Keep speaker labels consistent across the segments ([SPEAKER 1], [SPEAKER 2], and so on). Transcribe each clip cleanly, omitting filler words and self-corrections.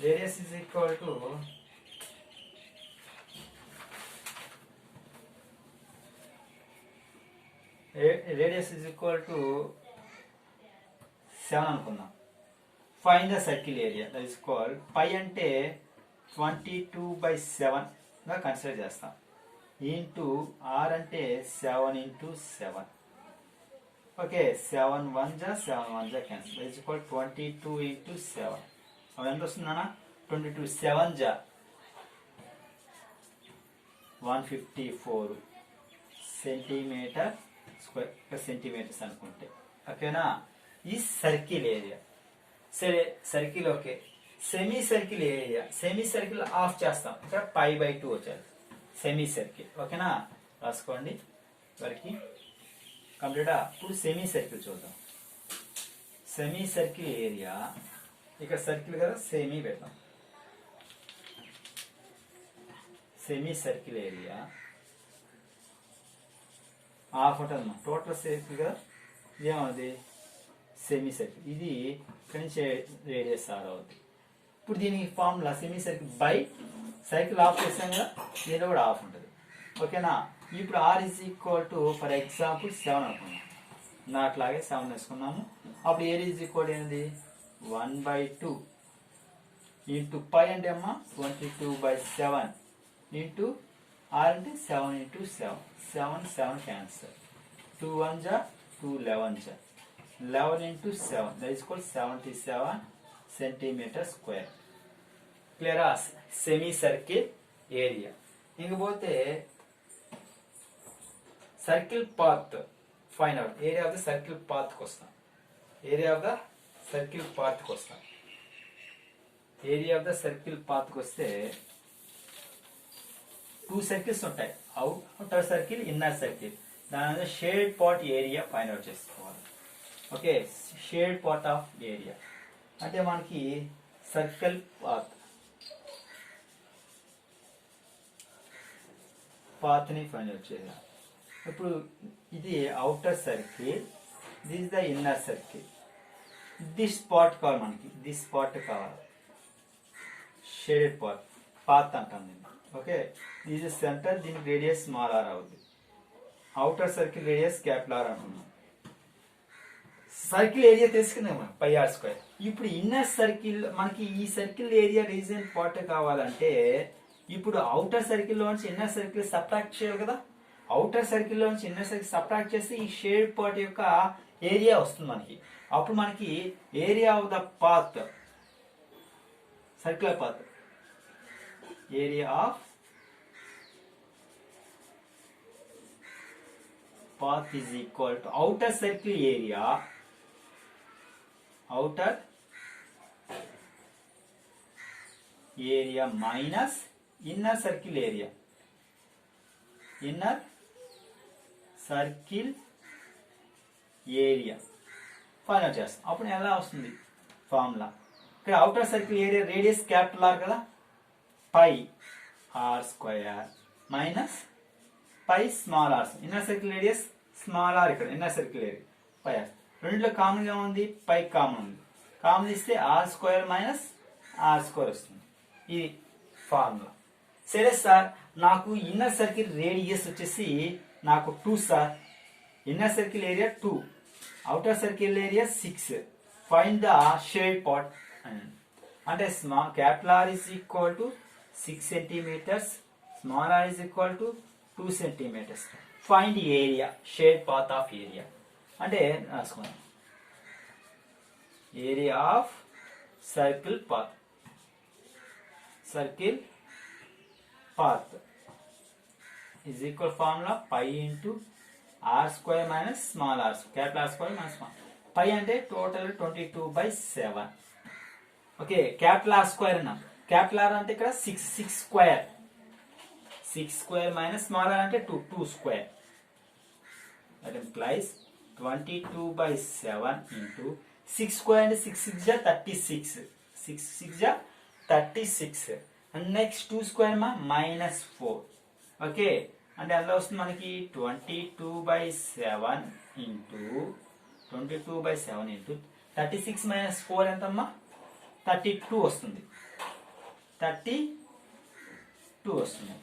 [SPEAKER 1] radius is equal to radius is equal to 7 అనుకుందాం. Find the circle area, that is called pi అంటే 22/7 గా consider చేస్తాం. Into r అంటే 7 into 7. Okay 7 1 జా 7 1 జా cancel. that is called 22 into 7. అప్పుడు ఎంత వస్తుందన్నా 22 7 జా 154 సెంటీమీటర్ స్క్వేర్ సెంటీమీటర్స్ అనుకుంటే. ఓకేనా, ఈ సర్కిల్ ఏరియా. సరే circle okay. Semi circle area, semi circle of చేస్తాం. ఇక్కడ π/2 వచ్చారు సెమీ సర్కిల్. ఓకేనా, రాసుకోండి వరకు కంప్లీట్. ఇప్పుడు సెమీ సర్కిల్ చూద్దాం. సెమీ సర్కిల్ ఏరియా, ఇక్కడ సర్కిల్ కదా సెమీ పెడతాం. సెమీ సర్కిల్ ఏరియా హాఫ్ ఉంటుంది. టోటల్ సర్కిల్ కదా ఏమవుతుంది సెమీ సర్కిల్. ఇది ఇక్కడి నుంచి రేడియస్ ఆర్ అవుతుంది. ఇప్పుడు దీనికి formula semi circle by circle half చేసాం కదా, దీనిలో కూడా ఆఫ్ ఉంటుంది. ఓకేనా, ఇప్పుడు r is equal to for example 7 అనుకున్నాం. నాట్లాగే 7 వేసుకున్నాము. అప్పుడు ఏర్ ఈజ్ ఈక్వల్ ఏంది 1/2 ఇంటూ పై అంటే అమ్మా 22/7 ఇంటూ ఆర్ అంటే 7 into 7. 7 7 క్యాన్సర్. 2 1 జా 2 11 జా 11 into 7, that is called 77 centimeter square. క్లియరా? Semi circle area. ఇంకపోతే circle path find out. Area of the circle పాత్కి వస్తాం. ఏరియా ఆఫ్ ద సర్కిల్ పాత్కి వస్తాం. ఏరియా ఆఫ్ ద సర్కిల్ పాత్కి వస్తే 2 సర్కిల్స్ ఉంటాయి. Outer circle, inner circle. దాని shade part area find out చేసుకోవాలి. Okay, shade part of area అంటే మనకి సర్కిల్ పాత్ని ఫైండ్ అవుట్ చేయాలి. ఇప్పుడు ఇది outer circle, this the inner circle. This part కావాలి మనకి, దిస్ పార్ట్ కావాలి. షేడెడ్ పార్ట్ పాత్ అంటాం దీన్ని. ఓకే, దిస్ ఇస్ సెంటర్, దీని రేడియస్ స్మాల్ ఆర్ అవుతుంది. Outer circle radius capital R అంటున్నాం. సర్కిల్ ఏరియా తెలుసుకున్నాం మనం πr². ఇప్పుడు ఇన్నర్ సర్కిల్ మనకి ఈ సర్కిల్ ఏరియా రీజన్ పార్ట్ కావాలంటే ఇప్పుడు అవుటర్ సర్కిల్ లోంచి ఇన్నర్ సర్కిల్ సబ్ట్రాక్ట్ చేయాలి కదా. అవుటర్ సర్కిల్ లోంచి ఇన్నర్ సర్కిల్ సబ్ట్రాక్ట్ చేసి ఈ షేడ్ పార్ట్ యొక్క ఏరియా వస్తుంది మనకి. అప్పుడు మనకి area of the path, circle path, area of path is equal to outer circle area, outer area minus inner circle area, inner circle area find out చేస్తాం. అప్పుడు ఎలా వస్తుంది ఫార్ములా? ఇక్కడ outer circle area radius capital R కదా, πr² minus pi small r. Inner circle radius small r, ఇక్కడ inner circle area πr. రెండులో common గా ఉంది, పై కామన్ ఉంది. కామన్ ఇస్తే r² మైనస్ r² వస్తుంది. ఇది ఫార్ములా. సరే సార్, నాకు ఇన్నర్ సర్కిల్ రేడియస్ వచ్చేసి నాకు 2 sir. Inner circle area 2, outer circle area 6. Find the shade part అంటే small capital R is equal to 6 centimetres, small R is equal to 2 centimeters. Find area, shade path of area. అంటే రాసుకుందాం. Area of circle path, circle path is equal formula π into r² minus small r, capital R² minus small. π అంటే total 22/7. Okay, capital R² అన్నాం. Capital R అంటే ఇక్కడ 6 square. 6 square minus small r అంటే 2 square. That implies 22/7 into 6 square and 6 6 ja 36. 6 6 ja 36. And next 2 square ma -4. Okay. And ఎలా వస్తుంది మనకి 22/7 into 22/7 into 36 minus 4 ఎంతమ్మా 32 వస్తుంది. 32 వస్తుంది.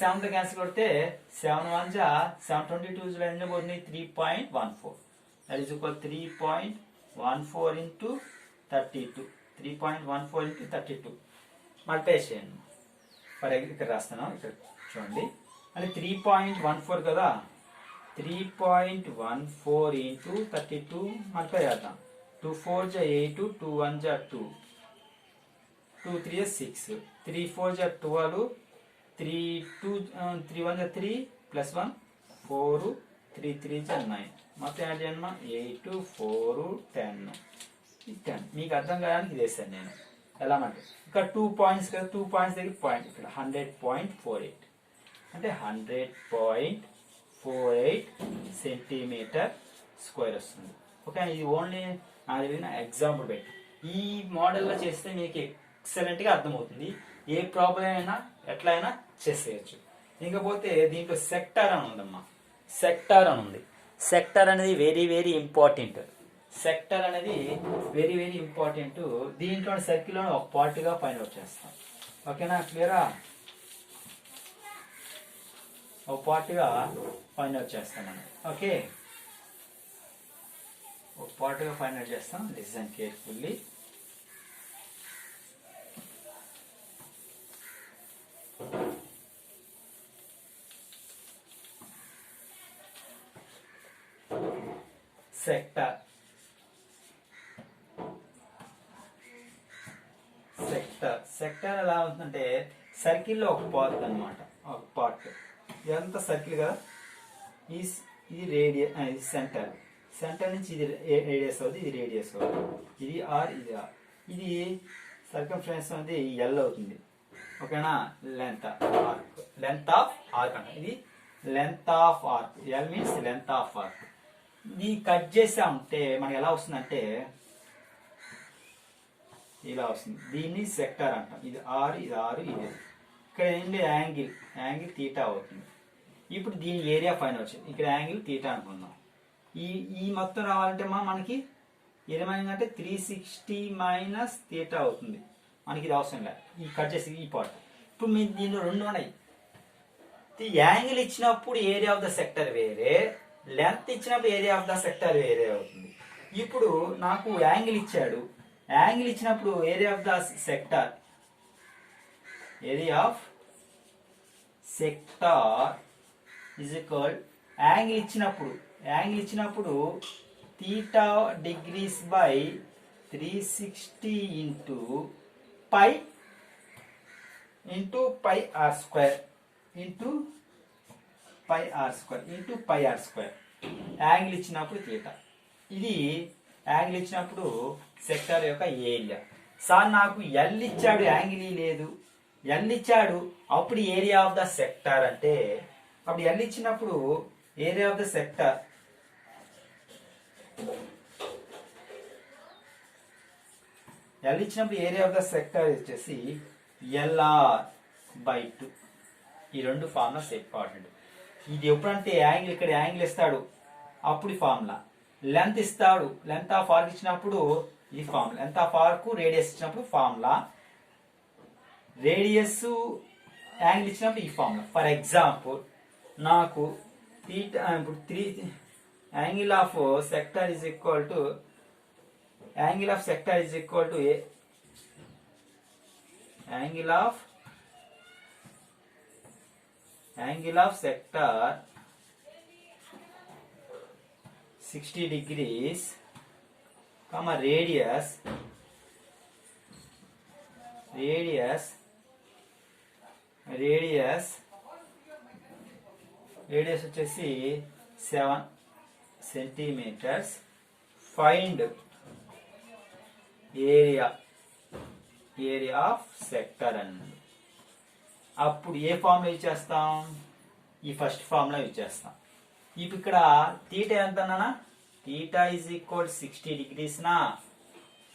[SPEAKER 1] 7తో క్యాన్సిల్ కొడితే 7 1 జా 7 22 ఎన్ని పోతుంది 3.14. That is equal 3.14 into 32. 3.14 into 32 multiply చేయండి. ఫర్ ఇక్కడ రాస్తాను, ఇక్కడ చూడండి. అంటే 3.14 కదా, 3.14 ఇంటూ 32 మల్టిప్లై చేద్దాం. 2 4 జా 8, 2 1 జా 2, 2 3 6, 3 4 జా 12, 3 1 జా 3 ప్లస్ 1 4, 3 3 జా 9. మొత్తం యాడ్ చేయండి. 8 4 10. 10 మీకు అర్థం కావడానికి ఇది వేసాను నేను. ఎలా అంటే ఇక్కడ 2 పాయింట్స్ కదా, 2 పాయింట్స్ దగ్గర పాయింట్ ఇక్కడ 100.48 అంటే 100.48 సెంటీమీటర్ స్క్వేర్ వస్తుంది. ఓకే, ఇది ఓన్లీ ఎగ్జాంపుల్ పెట్టి ఈ మోడల్లో చేస్తే మీకు ఎక్సలెంట్గా అర్థమవుతుంది. ఏ ప్రాబ్లం అయినా ఎట్లయినా చేసేయచ్చు. ఇంకపోతే దీంట్లో సెక్టార్ అని ఉందమ్మా. సెక్టార్ అని ఉంది. సెక్టార్ అనేది వెరీ వెరీ ఇంపార్టెంట్. సెక్టర్ అనేది వెరీ వెరీ ఇంపార్టెంట్. దీంట్లో సర్కిల్లో ఒక పార్ట్గా ఫైండ్ అవుట్ చేస్తాం. ఓకేనా, క్లియరా? ఒక పార్ట్గా ఫైండ్ అవుట్ చేస్తాం మనం. ఓకే, ఒక పార్ట్గా ఫైండ్ అవుట్ చేస్తాం. Listen carefully. సెక్టర్ సెక్టర్ ఎలా ఉంటుందంటే సర్కిల్లో ఒక పార్ట్ అనమాట. ఒక పార్ట్ ఇదంతా సర్కిల్ కదా. ఇది రేడియస్, ఇది సెంటర్. సెంటర్ నుంచి ఇది రేడియస్ అవుతుంది, ఇది రేడియస్ అవుతుంది. ఇది ఆర్, ఇది ఆర్. ఇది సర్కంఫరెన్స్ అనేది ఎల్ అవుతుంది. ఓకేనా, length arc, length of arc అంట. ఇది length of arc. L means length of arc. ఇది కట్ చేసామంటే మనకి ఎలా వస్తుందంటే ఇలా వస్తుంది. దీన్ని సెక్టర్ అంటాం. ఇది ఆరు, ఇది ఆరు, ఇది ఇక్కడ ఏంటి యాంగిల్ తీటా అవుతుంది. ఇప్పుడు దీని ఏరియా ఫైన్ వచ్చింది. ఇక్కడ యాంగిల్ తీటా అనుకుందాం. ఈ మొత్తం రావాలంటే మనకి ఏమైందంటే 360 మైనస్ తీటా అవుతుంది. మనకి ఇది అవసరం లేదు. ఈ కట్ చేసి ఈ పార్ట్. ఇప్పుడు మీరు దీనిలో రెండు ఉన్నాయి. యాంగిల్ ఇచ్చినప్పుడు ఏరియా ఆఫ్ ద సెక్టర్ వేరే, లెంత్ ఇచ్చినప్పుడు ఏరియా ఆఫ్ ద సెక్టర్ వేరే అవుతుంది. ఇప్పుడు నాకు యాంగిల్ ఇచ్చాడు. యాంగిల్ ఇచ్చినప్పుడు area of the sector, area of sector is equal angle ఇచ్చినప్పుడు theta degrees by 360 into pi R square into pi R square. Angle ఇచ్చినప్పుడు తీటా. ఇది యాంగిల్ ఇచ్చినప్పుడు సెక్టర్ యొక్క ఏరియా. సార్ నాకు ఎల్ ఇచ్చాడు, యాంగిల్ లేదు. ఎల్ ఇచ్చాడు, అప్పుడు ఏరియా ఆఫ్ ద సెక్టర్ అంటే అప్పుడు ఎల్ ఇచ్చినప్పుడు ఏరియా ఆఫ్ ద సెక్టర్ వచ్చేసి ఎల్ఆర్ బై 2. ఈ రెండు ఫార్ములాస్ ఇంపార్టెంట్. ఇది ఎప్పుడంటే యాంగిల్, ఇక్కడ యాంగిల్ ఇస్తాడు అప్పుడు ఫార్ములా. లెంత్ ఇస్తాడు, లెంత్ ఆఫ్ ఆర్క్ ఇచ్చినప్పుడు ఈ formula. Length of arc radius ఇచ్చినప్పుడు ఫార్ములా. రేడియస్ యాంగిల్ ఇచ్చినప్పుడు ఈ ఫార్ములా. ఫర్ ఎగ్జాంపుల్ నాకు తీటా ఇప్పుడు 3 angle of sector is equal to angle of sector angle of sector 60 degrees, comma radius వచ్చేసి 7 centimeters. Find area of sector అన్నది. అప్పుడు ఏ formula use చేస్తాం? ఈ ఫస్ట్ ఫార్ములా యూజ్ చేస్తాం. ఇప్పుడు ఇక్కడ తీటా ఎంత అన్నా? తీటా ఈజ్ ఈక్వల్ 60 degrees నా,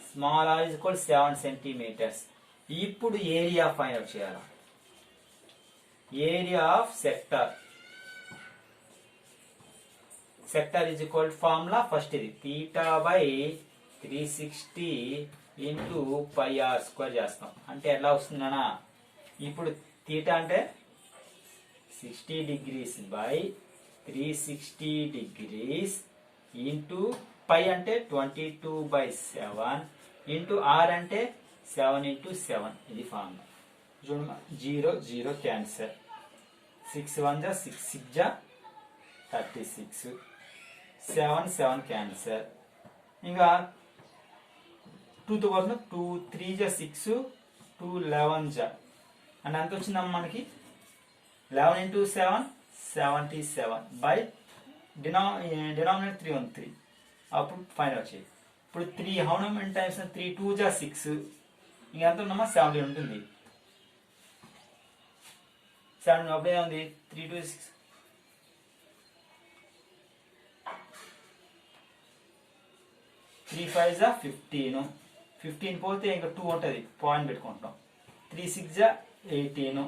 [SPEAKER 1] small R is equal 7 centimeters. ఇప్పుడు ఏరియా ఫైండ్ అవుట్ చేయాలి. Area of sector is equal formula first ఇది theta by 360 into pi R square చేస్తాం. అంటే ఎలా వస్తుందనా, ఇప్పుడు తీటా అంటే 60 degrees by 360 degrees into pi అంటే 22/7 ఇంటూ ఆర్ అంటే 7 into 7. ఇది ఫార్ములా. చూడమ్మా, 0 0 క్యాన్సర్, 6 1 जा 6 6 जा 36, 7 7 క్యాన్సర్. ఇంకా 2తో కోసం 2 3 जा 6, 2 11 जा అంటే ఎంత వచ్చిందమ్మా మనకి, 11 into 7 77 బై డినామినేటర్ 3 on 3. అప్పుడు ఫైనల్ వచ్చేది. ఇప్పుడు 3 హౌ మెనీ టైమ్స్, 3 2 जा 6, ఇంకెంత ఉందమ్మా 70 ఉంటుంది. 7 అప్పుడే ఉంది, 3 2 6, 3 5 जा 15, 15 పోతే ఇంకా 2 ఉంటుంది, పాయింట్ పెట్టుకుంటాం. 3 6 जा 18,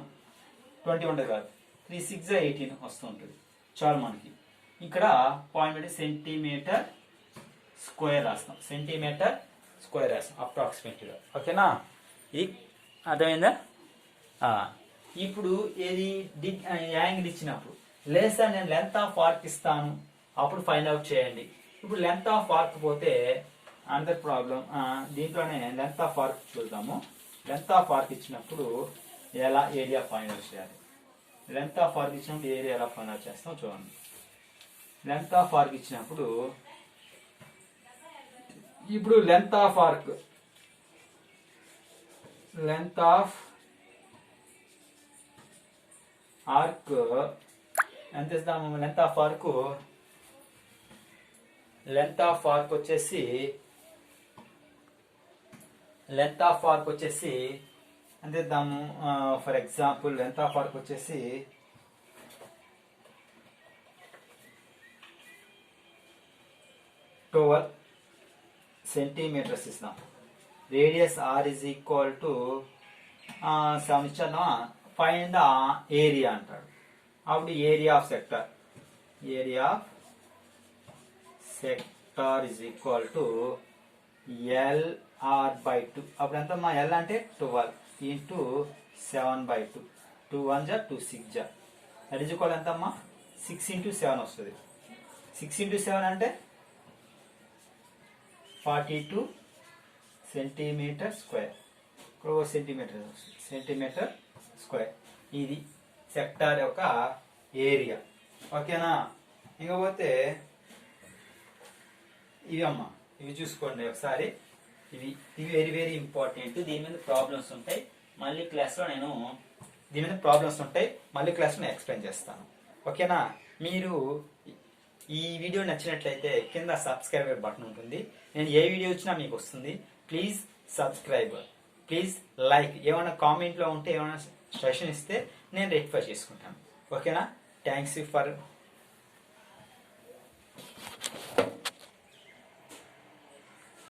[SPEAKER 1] 20 ఉంటుంది కాదు, 3 6 जा 18 వస్తూ ఉంటుంది. చాలు మనకి ఇక్కడ పాయింట్ పెట్టి సెంటీమీటర్ స్క్వేర్ రాస్తాం, సెంటీమీటర్ స్క్వేర్ రాస్తాం అప్రాక్సిమేట్గా. ఓకేనా, ఇది అర్థమైందా? ఇప్పుడు ఏది యాంగిల్ ఇచ్చినప్పుడు లేదా నేను లెంత్ ఆఫ్ ఆర్క్ ఇస్తాను, అప్పుడు ఫైండ్ అవుట్ చేయండి. ఇప్పుడు లెంత్ ఆఫ్ ఆర్క్ పోతే అనదర్ ప్రాబ్లం, దీంట్లోనే లెంత్ ఆఫ్ ఆర్క్ చూద్దాము. లెంత్ ఆఫ్ ఆర్క్ ఇచ్చినప్పుడు ఎలా ఏరియా ఫైండ్ అవుట్ చేయాలి. లెంత్ ఆఫ్ ఆర్క్ ఇచ్చినప్పుడు ఏరియా ఎలా ఫైండ్ అవుట్ చేస్తాం చూడండి. లెంత్ ఆఫ్ ఆర్క్ ఇచ్చినప్పుడు ఇప్పుడు లెంత్ ఆఫ్ ఆర్క్ ఎంత ఇస్తాము? లెంత్ ఆఫ్ ఆర్క్ వచ్చేసి ఎంత ఇద్దాము? For example length of arc వచ్చేసి 12 సెంటీమీటర్స్ ఇస్తాం. Radius r is equal to 7 ఇచ్చాను. ఫైండ్ ద ఏరియా అంటాడు. అప్పుడు area of sector is equal to LR/2. అప్పుడు ఎంత మా L అంటే 12 ఇంటూ 7/2. 2 1 जा 2 6 जा దట్ ఈజ్ ఈక్వల్ ఎంతమ్మా? 6 into 7 వస్తుంది. 6 into 7 అంటే 42 సెంటీమీటర్ స్క్వేర్. Centimetre square. ఇది సెక్టార్ యొక్క ఏరియా. ఓకేనా, ఇంకపోతే ఇవి అమ్మా, ఇవి చూసుకోండి ఒకసారి. ఇవి వెరీ వెరీ ఇంపార్టెంట్. దీని మీద ప్రాబ్లమ్స్ ఉంటాయి. మళ్ళీ క్లాస్లో నేను ఎక్స్ప్లెయిన్ చేస్తాను. ఓకేనా, మీరు ఈ వీడియో నచ్చినట్లయితే కింద సబ్స్క్రైబర్ బటన్ ఉంటుంది. నేను ఏ వీడియో వచ్చినా మీకు వస్తుంది. Please subscribe, please like. ఏమైనా కామెంట్లో ఉంటే ఏమైనా సజెషన్ ఇస్తే నేను రెక్టిఫై చేసుకుంటాను. ఓకేనా, థ్యాంక్స్ ఫర్